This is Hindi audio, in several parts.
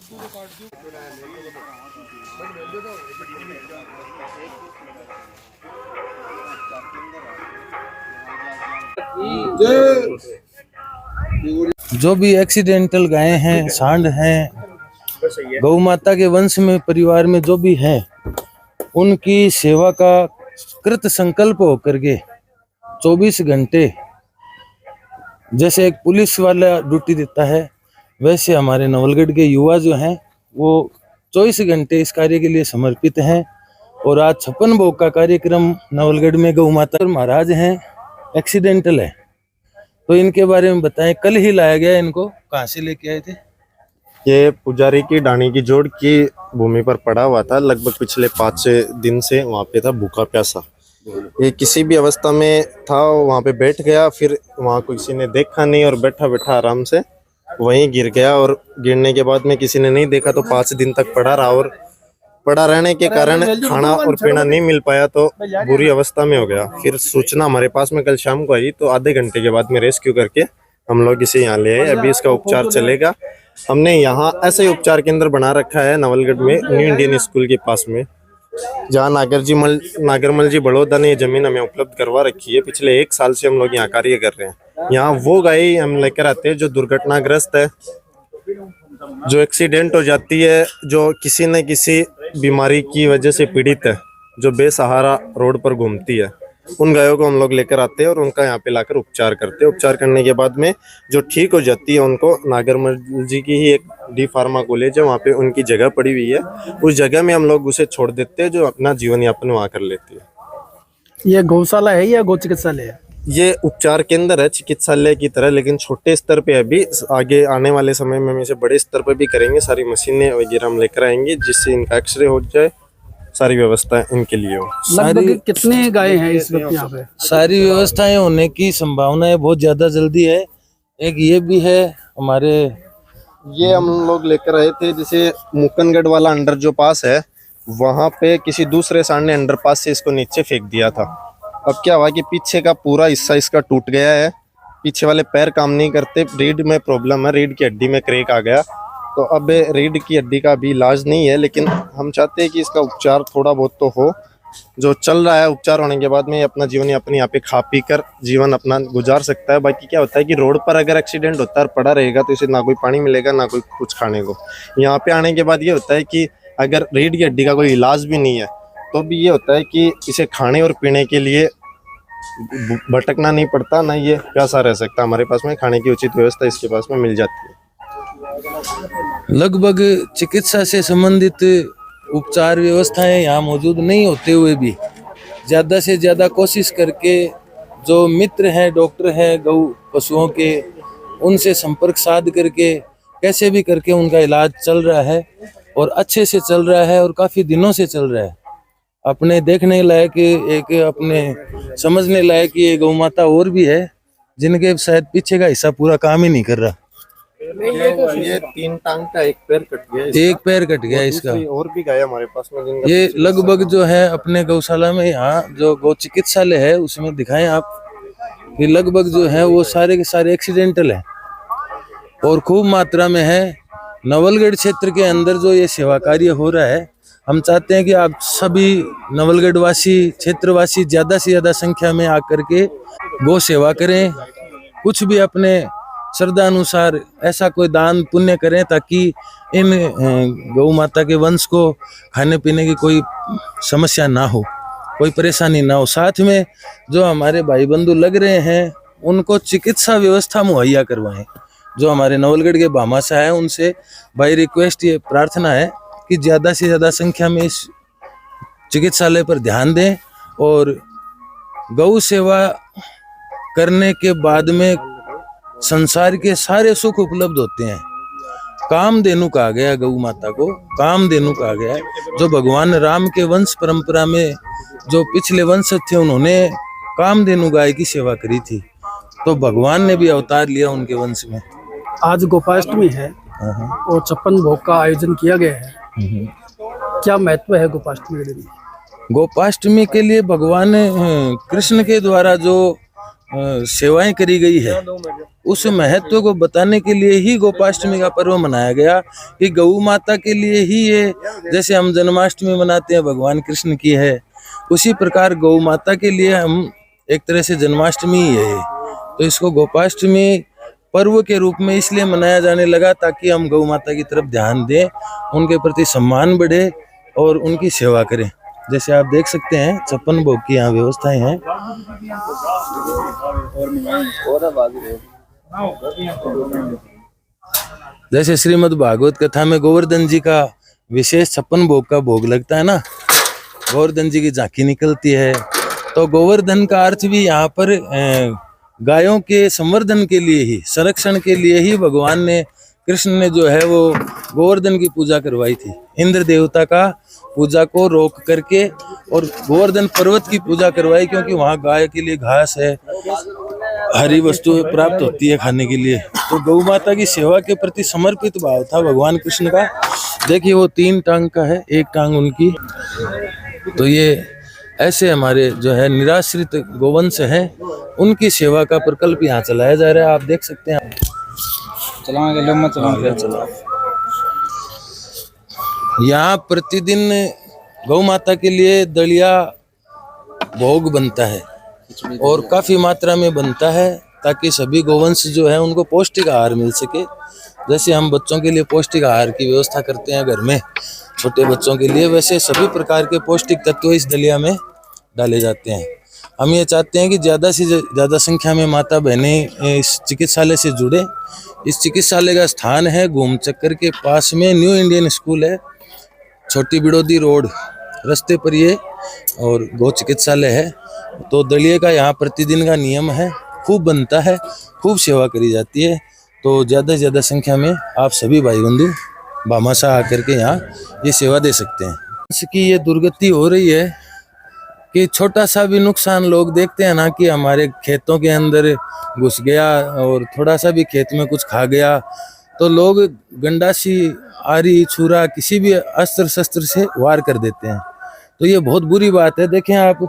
जो भी एक्सीडेंटल गायें हैं, सांड हैं, गौ माता के वंश में परिवार में जो भी हैं, उनकी सेवा का कृत संकल्प होकर के 24 घंटे जैसे एक पुलिस वाला ड्यूटी देता है, वैसे हमारे नवलगढ़ के युवा जो हैं वो 24 घंटे इस कार्य के लिए समर्पित हैं। और आज 56 भोग का कार्यक्रम नवलगढ़ में गौ माता महाराज हैं, एक्सीडेंटल है, तो इनके बारे में बताएं। कल ही लाया गया, इनको कहाँ से लेके आए थे? ये पुजारी की डाणी की जोड़ की भूमि पर पड़ा हुआ था, लगभग पिछले 5-6 दिन से वहाँ पे था, भूखा प्यासा। ये किसी भी अवस्था में था, वहाँ पे बैठ गया, फिर वहाँ किसी ने देखा नहीं और बैठा बैठा आराम से वहीं गिर गया। और गिरने के बाद में किसी ने नहीं देखा तो 5 दिन तक पड़ा रहा, और पड़ा रहने के कारण खाना और पीना नहीं मिल पाया तो बुरी अवस्था में हो गया। फिर सूचना हमारे पास में कल शाम को आई, तो आधे घंटे के बाद में रेस्क्यू करके हम लोग इसे यहाँ ले आए। अभी इसका उपचार चलेगा। हमने यहाँ ऐसा ही उपचार केंद्र बना रखा है नवलगढ़ में, न्यू इंडियन स्कूल के पास में, जहाँ नागरमल जी बड़ौदा ने ये जमीन हमें उपलब्ध करवा रखी है। पिछले 1 साल से हम लोग यहाँ कार्य कर रहे हैं। यहाँ वो गाय हम लेकर आते हैं जो दुर्घटनाग्रस्त है, जो एक्सीडेंट हो जाती है, जो किसी न किसी बीमारी की वजह से पीड़ित है, जो बेसहारा रोड पर घूमती है, उन गायों को हम लोग लेकर आते हैं और उनका यहाँ पे लाकर उपचार करते हैं। उपचार करने के बाद में जो ठीक हो जाती है, उनको नागरमल जी की ही एक डी फार्मा कॉलेज है, वहाँ पे उनकी जगह पड़ी हुई है, उस जगह में हम लोग उसे छोड़ देते हैं, जो अपना जीवन यापन वहाँ कर लेती है। ये गौशाला है या गौ चिकित्सालय है? ये उपचार केंद्र है चिकित्सालय की तरह, लेकिन छोटे स्तर पे अभी। आगे आने वाले समय में हम इसे बड़े स्तर पर भी करेंगे। सारी मशीनें वगैरह हम लेकर आएंगे जिससे इनका एक्सरे हो जाए, सारी व्यवस्था इनके लिए हो। लगभग कितने गाय हैं इस वक्त यहाँ पे? सारी व्यवस्थाएं होने की संभावनाएं बहुत ज्यादा जल्दी है। एक ये भी है हमारे, ये हम लोग लेकर आए थे, जैसे मुकनगढ़ वाला अंडर जो पास है, वहाँ पे किसी दूसरे सांड ने अंडर पास से इसको नीचे फेंक दिया था। अब क्या हुआ कि पीछे का पूरा हिस्सा इसका टूट गया है, पीछे वाले पैर काम नहीं करते, रीढ़ में प्रॉब्लम है, रीढ़ की हड्डी में क्रैक आ गया। तो अब रीढ़ की हड्डी का भी इलाज नहीं है, लेकिन हम चाहते हैं कि इसका उपचार थोड़ा बहुत तो हो। जो चल रहा है, उपचार होने के बाद में अपना जीवन यापन यहाँ पे खा पी कर जीवन अपना गुजार सकता है। बाकी क्या होता है कि रोड पर अगर एक्सीडेंट होता है और पड़ा रहेगा तो इसे ना कोई पानी मिलेगा, ना कोई कुछ खाने को। यहाँ पे आने के बाद ये होता है कि अगर रीढ़ की हड्डी का कोई इलाज भी नहीं है तो भी ये होता है कि इसे खाने और पीने के लिए भटकना नहीं पड़ता, ना ये प्यासा रह सकता। हमारे पास में खाने की उचित व्यवस्था इसके पास में मिल जाती है। लगभग चिकित्सा से संबंधित उपचार व्यवस्थाएं यहाँ मौजूद नहीं होते हुए भी ज़्यादा से ज़्यादा कोशिश करके जो मित्र हैं, डॉक्टर हैं गौ पशुओं के, उनसे संपर्क साध करके कैसे भी करके उनका इलाज चल रहा है और अच्छे से चल रहा है और काफ़ी दिनों से चल रहा है। अपने देखने लायक, एक अपने समझने लायक ये गौ माता और भी है जिनके शायद पीछे का हिस्सा पूरा काम ही नहीं कर रहा। ये 3 टांग का एक पैर कट गया, एक पैर कट गया इसका। और भी गाय हमारे पास में जिनका ये लगभग जो है अपने गौशाला में, यहाँ जो गौ चिकित्सालय है उसमें दिखाएं आप, ये लगभग जो है वो सारे के सारे एक्सीडेंटल है और खूब मात्रा में है। नवलगढ़ क्षेत्र के अंदर जो ये सेवा कार्य हो रहा है, हम चाहते हैं कि आप सभी नवलगढ़ वासी, क्षेत्रवासी ज़्यादा से ज़्यादा संख्या में आकर के गौ सेवा करें। कुछ भी अपने श्रद्धा अनुसार ऐसा कोई दान पुण्य करें ताकि इन गौ माता के वंश को खाने पीने की कोई समस्या ना हो, कोई परेशानी ना हो। साथ में जो हमारे भाई बंधु लग रहे हैं उनको चिकित्सा व्यवस्था मुहैया करवाएं। जो हमारे नवलगढ़ के भामाशाह हैं उनसे भाई रिक्वेस्ट, ये प्रार्थना है कि ज़्यादा से ज़्यादा संख्या में इस चिकित्सालय पर ध्यान दें और गौ सेवा करने के बाद में संसार के सारे सुख उपलब्ध होते हैं। कामधेनु कहा गया गौ माता को, कामधेनु कहा गया है। जो भगवान राम के वंश परंपरा में जो पिछले वंश थे उन्होंने कामधेनु गाय की सेवा करी थी, तो भगवान ने भी अवतार लिया उनके वंश में। आज गोपाष्टमी है और 56 भोग का आयोजन किया गया है, क्या महत्व है गोपाष्टमी के दिन? गोपाष्टमी के लिए भगवान कृष्ण के द्वारा जो सेवाएं करी गई है, उस महत्व को बताने के लिए ही गोपाष्टमी का पर्व मनाया गया कि गौ माता के लिए ही ये, जैसे हम जन्माष्टमी मनाते हैं भगवान कृष्ण की है, उसी प्रकार गौ माता के लिए हम एक तरह से जन्माष्टमी ही है। तो इसको गोपाष्टमी पर्व के रूप में इसलिए मनाया जाने लगा ताकि हम गौ माता की तरफ ध्यान दें, उनके प्रति सम्मान बढ़े और उनकी सेवा करें। जैसे आप देख सकते हैं 56 भोग की यहाँ व्यवस्थाएं हैं। जैसे श्रीमद् भागवत कथा में गोवर्धन जी का विशेष 56 भोग का भोग लगता है ना, गोवर्धन जी की झांकी निकलती है। तो गोवर्धन का अर्थ भी यहाँ पर गायों के संवर्धन के लिए ही, संरक्षण के लिए ही भगवान ने, कृष्ण ने जो है वो गोवर्धन की पूजा करवाई थी। इंद्र देवता का पूजा को रोक करके और गोवर्धन पर्वत की पूजा करवाई, क्योंकि वहाँ गाय के लिए घास है, हरी वस्तु प्राप्त होती है खाने के लिए। तो गौ माता की सेवा के प्रति समर्पित भाव था भगवान कृष्ण का। देखिए वो 3 टांग का है, 1 टांग उनकी। तो ये ऐसे हमारे जो है निराश्रित गोवंश है, उनकी सेवा का प्रकल्प यहाँ चलाया जा रहा है। आप देख सकते हैं। यहाँ प्रतिदिन गौ माता के लिए दलिया भोग बनता है और काफी मात्रा में बनता है, ताकि सभी गोवंश जो है उनको पौष्टिक आहार मिल सके। जैसे हम बच्चों के लिए पौष्टिक आहार की व्यवस्था करते हैं घर में छोटे बच्चों के लिए, वैसे सभी प्रकार के पौष्टिक तत्व इस दलिया में डाले जाते हैं। हम ये चाहते हैं कि ज़्यादा से ज़्यादा संख्या में माता बहनें इस चिकित्सालय से जुड़े। इस चिकित्सालय का स्थान है घूम चक्कर के पास में न्यू इंडियन स्कूल है, छोटी बिड़ोदी रोड रास्ते पर ये, और गौ चिकित्सालय है। तो दलिये का यहाँ प्रतिदिन का नियम है, खूब बनता है, खूब सेवा करी जाती है। तो ज़्यादा से ज़्यादा संख्या में आप सभी भाई बंधु भामाशाह आकर के यहाँ ये सेवा दे सकते हैं। इसकी ये दुर्गति हो रही है कि छोटा सा भी नुकसान लोग देखते हैं ना, कि हमारे खेतों के अंदर घुस गया और थोड़ा सा भी खेत में कुछ खा गया, तो लोग गंडासी, आरी, छुरा, किसी भी अस्त्र शस्त्र से वार कर देते हैं। तो ये बहुत बुरी बात है। देखें आप,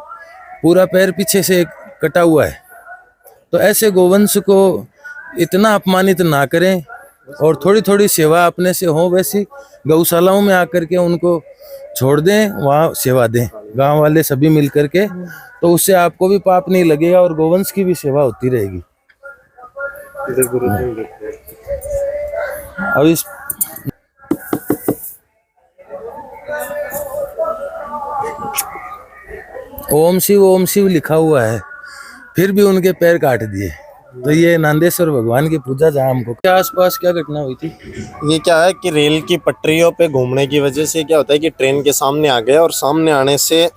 पूरा पैर पीछे से कटा हुआ है। तो ऐसे गोवंश को इतना अपमानित ना करें और थोड़ी थोड़ी सेवा अपने से हो, वैसी गौशालाओं में आकर के उनको छोड़ दें, वहाँ सेवा दें गांव वाले सभी मिल करके। तो उससे आपको भी पाप नहीं लगेगा और गोवंश की भी सेवा होती रहेगी। अब इस ओम शिव लिखा हुआ है, फिर भी उनके पैर काट दिए। तो ये नांदेश्वर भगवान की पूजा जहाँ हमको क्या आसपास क्या घटना हुई थी? ये क्या है कि रेल की पटरियों पे घूमने की वजह से क्या होता है कि ट्रेन के सामने आ गया, और सामने आने से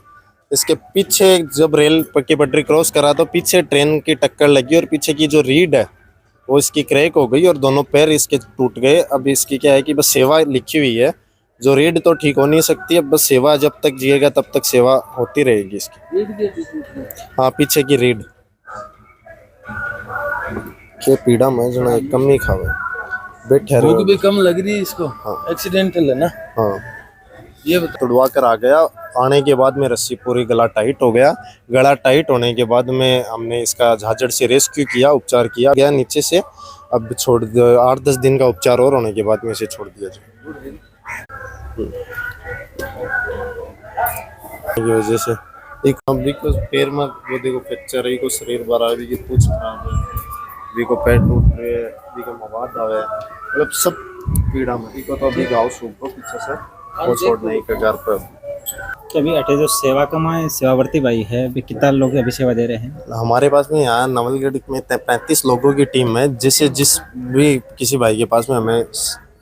इसके पीछे जब रेल की पटरी क्रॉस करा तो पीछे ट्रेन की टक्कर लगी और पीछे की जो रीढ़ है वो इसकी क्रैक हो गई और दोनों पैर इसके टूट गए। अब इसकी क्या है कि बस सेवा लिखी हुई है, जो रीढ़ तो ठीक हो नहीं सकती, अब बस सेवा जब तक जिएगा तब तक सेवा होती रहेगी इसकी। हाँ, पीछे की रीढ़ के पीड़ा में जो है कम नहीं खावे, बैठे रहो। भूख भी कम लग रही है इसको। हाँ। एक्सीडेंटल है ना? हाँ, ये तुड़वा कर आ गया। आने के बाद में रस्सी पूरी गला टाइट हो गया। गला टाइट होने के बाद में हमने इसका झाझड़ से रेस्क्यू किया, उपचार किया गया नीचे से। अब छोड़ 8-10 दिन का उपचार और होने के बाद में इसे छोड़ दिया जाए। की वजह से एक अभी को पैर में वो देखो फ्रैक्चर है, को शरीर भरा है, की पूछ खराब है, भी को पैर टूट रहे है, भी को मवाद आवे, मतलब सब पीड़ा में। इको तो अभी गाँव सूख को पीछे से वो छोड़ने के घर पर अभी अटे जो सेवा कमाए सेवावर्ती भाई है, अभी कितना लोग अभी सेवा दे रहे हैं? हमारे पास में यहाँ नवलगढ़ में 35 लोगों की टीम है। जिस भी किसी भाई के पास में हमें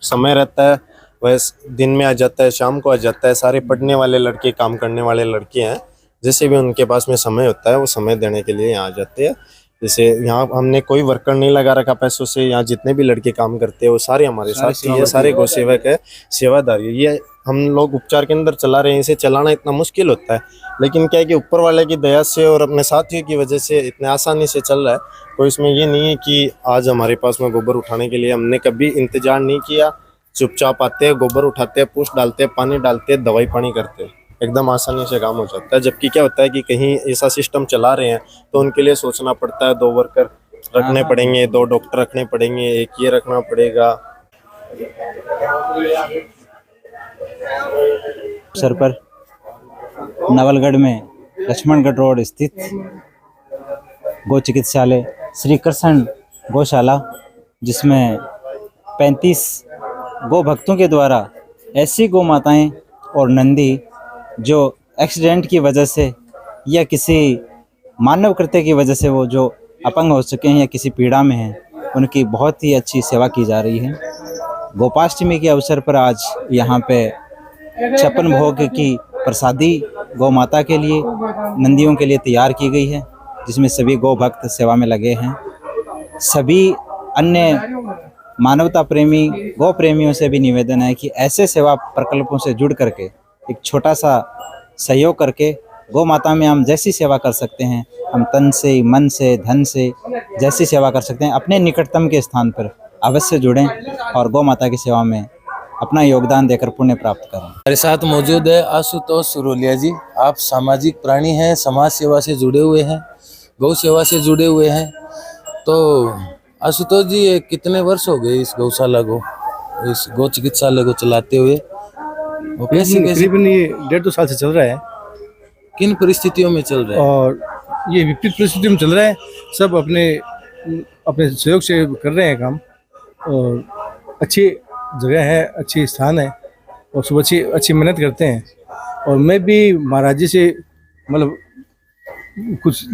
समय रहता है वह दिन में आ जाता है, शाम को आ जाता है। सारे पढ़ने वाले लड़के, काम करने वाले लड़के हैं, जैसे भी उनके पास में समय होता है वो समय देने के लिए यहाँ आ जाते हैं। जैसे यहाँ हमने कोई वर्कर नहीं लगा रखा पैसों से, यहाँ जितने भी लड़के काम करते हैं वो सारे हमारे साथ ही है, सारे गौ सेवक है, सेवादारी। ये हम लोग उपचार के अंदर चला रहे हैं। इसे चलाना इतना मुश्किल होता है, लेकिन क्या है कि ऊपर वाले की दया से और अपने साथियों की वजह से इतने आसानी से चल रहा है। तो इसमें ये नहीं है कि आज हमारे पास में गोबर उठाने के लिए हमने कभी इंतजार नहीं किया। चुपचाप आते हैं, गोबर उठाते हैं, पुश डालते हैं, पानी डालते हैं, दवाई पानी करते हैं। एकदम आसानी से काम हो जाता है। जबकि क्या होता है कि कहीं ऐसा सिस्टम चला रहे हैं तो उनके लिए सोचना पड़ता है, 2 वर्कर रखने पड़ेंगे, 2 डॉक्टर रखने पड़ेंगे, एक ये रखना पड़ेगा। अवसर पर नवलगढ़ में लक्ष्मणगढ़ रोड स्थित गौ चिकित्सालय श्री कृष्ण गौशाला, जिसमें 35 गौ भक्तों के द्वारा ऐसी गौ माताएं और नंदी जो एक्सीडेंट की वजह से या किसी मानव कृत्य की वजह से वो जो अपंग हो चुके हैं या किसी पीड़ा में हैं, उनकी बहुत ही अच्छी सेवा की जा रही है। गोपाष्टमी के अवसर पर आज यहाँ पे 56 भोग की प्रसादी गौ माता के लिए, नंदियों के लिए तैयार की गई है, जिसमें सभी गौ भक्त सेवा में लगे हैं। सभी अन्य मानवता प्रेमी गौ प्रेमियों से भी निवेदन है कि ऐसे सेवा प्रकल्पों से जुड़ करके एक छोटा सा सहयोग करके गौ माता में हम जैसी सेवा कर सकते हैं, हम तन से, मन से, धन से जैसी सेवा कर सकते हैं, अपने निकटतम के स्थान पर अवश्य जुड़ें और गौ माता की सेवा में अपना योगदान देकर पुण्य प्राप्त करें। हमारे साथ मौजूद है आशुतोष सुरोलिया जी। आप सामाजिक प्राणी हैं, समाज सेवा से जुड़े हुए हैं, गौ सेवा से जुड़े हुए हैं। तो आशुतोष जी, ये कितने वर्ष हो गए इस गौशाला को, इस गौ चिकित्सालय को चलाते हुए? वो कैसे तकरीबन ये 1.5-2 साल से चल रहा है किन परिस्थितियों में चल रहा है? और ये विपरीत परिस्थितियों में चल रहा है। सब अपने अपने सहयोग से कर रहे हैं काम, और अच्छी जगह है, अच्छी स्थान है, और सब अच्छी मेहनत करते हैं। और मैं भी महाराज जी से मतलब कुछ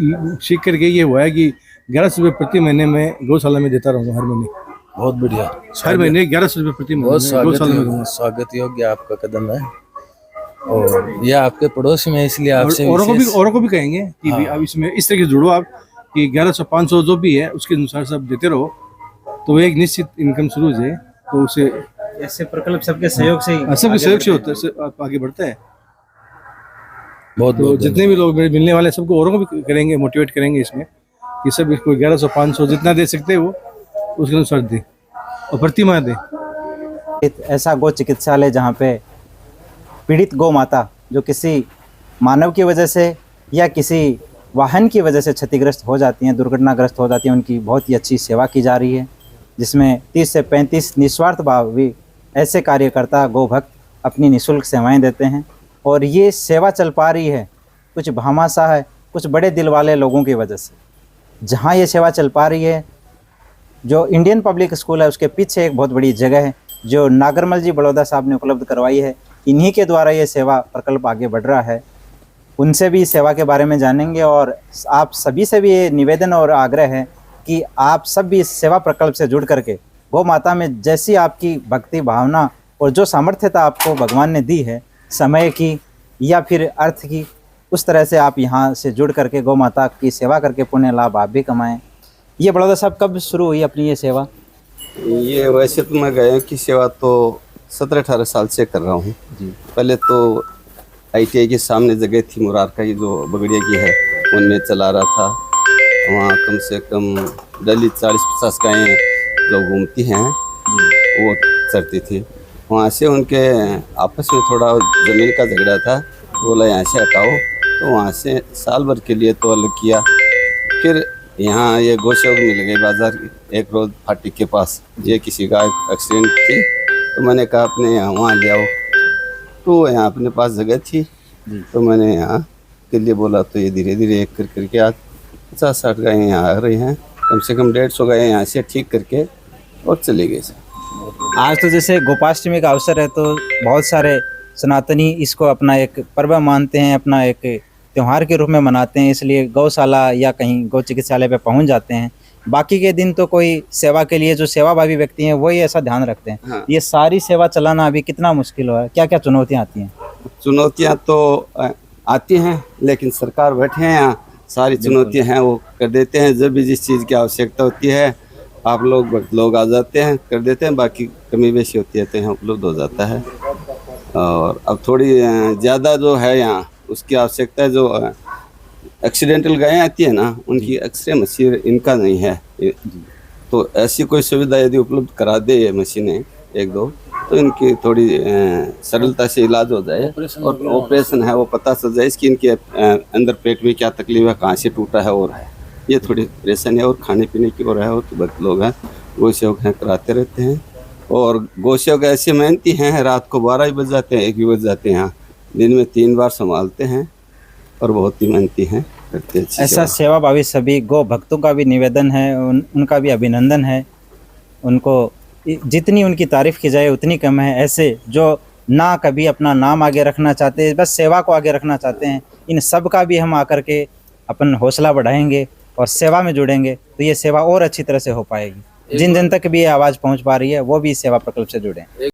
सीख करके ये हुआ है कि 1100 रुपये प्रति महीने में गौशाला में देता रहूँगा हर महीने। बहुत बढ़िया। हर महीने 1100 रुपये प्रति बहुत महीने गौशाला में दूंगा। स्वागत योग्य आपका कदम है, और ये आपके पड़ोस में है, इसलिए आपसे औरों को भी कहेंगे कि भी अब इसमें इस तरह से जुड़ो आप कि 1100-500 जो भी है उसके अनुसार सब देते रहो, तो एक निश्चित इनकम शुरू हो जाए। तो उसे ऐसे प्रकल्प सबके सहयोग से ही सबके सहयोग से होता है, आप आगे बढ़ता है। बहुत तो जितने भी लोग मेरे मिलने वाले हैं सबको औरों को भी करेंगे, मोटिवेट करेंगे इसमें कि सब इसको 1100-500 जितना दे सकते हैं वो उसके अनुसार दे और प्रति माह दे। ऐसा गौ चिकित्सालय जहाँ पे पीड़ित गौ माता जो किसी मानव की वजह से या किसी वाहन की वजह से क्षतिग्रस्त हो जाती हैं, दुर्घटनाग्रस्त हो जाती हैं, उनकी बहुत ही अच्छी सेवा की जा रही है, जिसमें 30 से 35 निस्वार्थ भाव भी ऐसे कार्यकर्ता गौ भक्त अपनी निःशुल्क सेवाएं देते हैं। और ये सेवा चल पा रही है कुछ भामाशाह है, कुछ बड़े दिल वाले लोगों की वजह से। जहाँ ये सेवा चल पा रही है, जो इंडियन पब्लिक स्कूल है उसके पीछे एक बहुत बड़ी जगह है जो नागरमल जी बड़ौदा साहब ने उपलब्ध करवाई है। इन्हीं के द्वारा ये सेवा प्रकल्प आगे बढ़ रहा है। उनसे भी सेवा के बारे में जानेंगे, और आप सभी से भी ये निवेदन और आग्रह है कि आप सब भी इस सेवा प्रकल्प से जुड़ करके गौ माता में जैसी आपकी भक्ति भावना और जो सामर्थ्यता आपको भगवान ने दी है, समय की या फिर अर्थ की, उस तरह से आप यहाँ से जुड़ करके गौ माता की सेवा करके पुण्य लाभ आप भी कमाएं। ये बड़ौदा साहब कब शुरू हुई अपनी ये सेवा? ये वैसे तो मैं गायों की सेवा तो 17-18 साल से कर रहा हूँ जी। पहले तो ITI के सामने जगह थी मुरार का, ये जो बगड़िया की है, उनमें चला रहा था। वहाँ कम से कम डेली 40-50 गायें जो घूमती हैं वो चरती थी। वहाँ से उनके आपस में थोड़ा ज़मीन का झगड़ा था, बोला यहाँ से हटाओ, तो वहाँ से साल भर के लिए तो अलग किया। फिर यहाँ ये गौसेवक मिल गए बाजार एक रोज फाटी के पास, ये किसी का एक्सीडेंट थी, तो मैंने कहा अपने यहाँ वहाँ ले आओ। तो यहाँ अपने पास जगह थी तो मैंने यहाँ के लिए बोला, तो ये धीरे धीरे एक करके आज 50-60 गायें यहाँ आ रही हैं, कम से कम 150 गायें यहाँ से ठीक करके और चले गए। आज तो जैसे गोपाष्टमी का अवसर है, तो बहुत सारे सनातनी इसको अपना एक पर्व मानते हैं, अपना एक त्यौहार के रूप में मनाते हैं, इसलिए गौशाला या कहीं गौ चिकित्सालय पे पहुंच जाते हैं। बाकी के दिन तो कोई सेवा के लिए जो सेवाभावी व्यक्ति हैं वही ऐसा ध्यान रखते हैं। हाँ। ये सारी सेवा चलाना अभी कितना मुश्किल हुआ है, क्या क्या चुनौतियाँ आती हैं? चुनौतियाँ तो आती हैं, लेकिन सरकार बैठे हैं यहाँ, सारी चुनौतियाँ हैं वो कर देते हैं। जब भी जिस चीज़ की आवश्यकता होती है आप लोग आ जाते हैं, कर देते हैं, बाकी कमी बेशी होती है तो यहाँ उपलब्ध हो जाता है। और अब थोड़ी ज़्यादा जो है यहाँ उसकी आवश्यकता है, जो एक्सीडेंटल गायें आती है ना, उनकी एक्सरे मशीन इनका नहीं है, तो ऐसी कोई सुविधा यदि उपलब्ध करा दे ये मशीनें 1-2, तो इनकी थोड़ी सरलता से इलाज हो जाए और ऑपरेशन है वो पता चल जाए इसकी इनके अंदर पेट में क्या तकलीफ है, कहाँ से टूटा है और है, ये थोड़ी परेशानी है। और खाने पीने की और है, और भक्त लोग हैं गौ सेवक हैं, कराते रहते हैं। और गौ सेवक ऐसे मेहनती हैं, रात को 12 बज जाते हैं, 1 भी बज जाते हैं, दिन में 3 बार संभालते हैं और बहुत ही मेहनती हैं, करते हैं अच्छी ऐसा सेवा भावी सभी गौ भक्तों का भी निवेदन है, उनका भी अभिनंदन है। उनको जितनी उनकी तारीफ की जाए उतनी कम है। ऐसे जो ना कभी अपना नाम आगे रखना चाहते, बस सेवा को आगे रखना चाहते हैं, इन सब का भी हम आकर के अपन हौसला बढ़ाएंगे और सेवा में जुड़ेंगे तो ये सेवा और अच्छी तरह से हो पाएगी। जिन जन तक भी ये आवाज़ पहुंच पा रही है वो भी इस सेवा प्रकल्प से जुड़ें।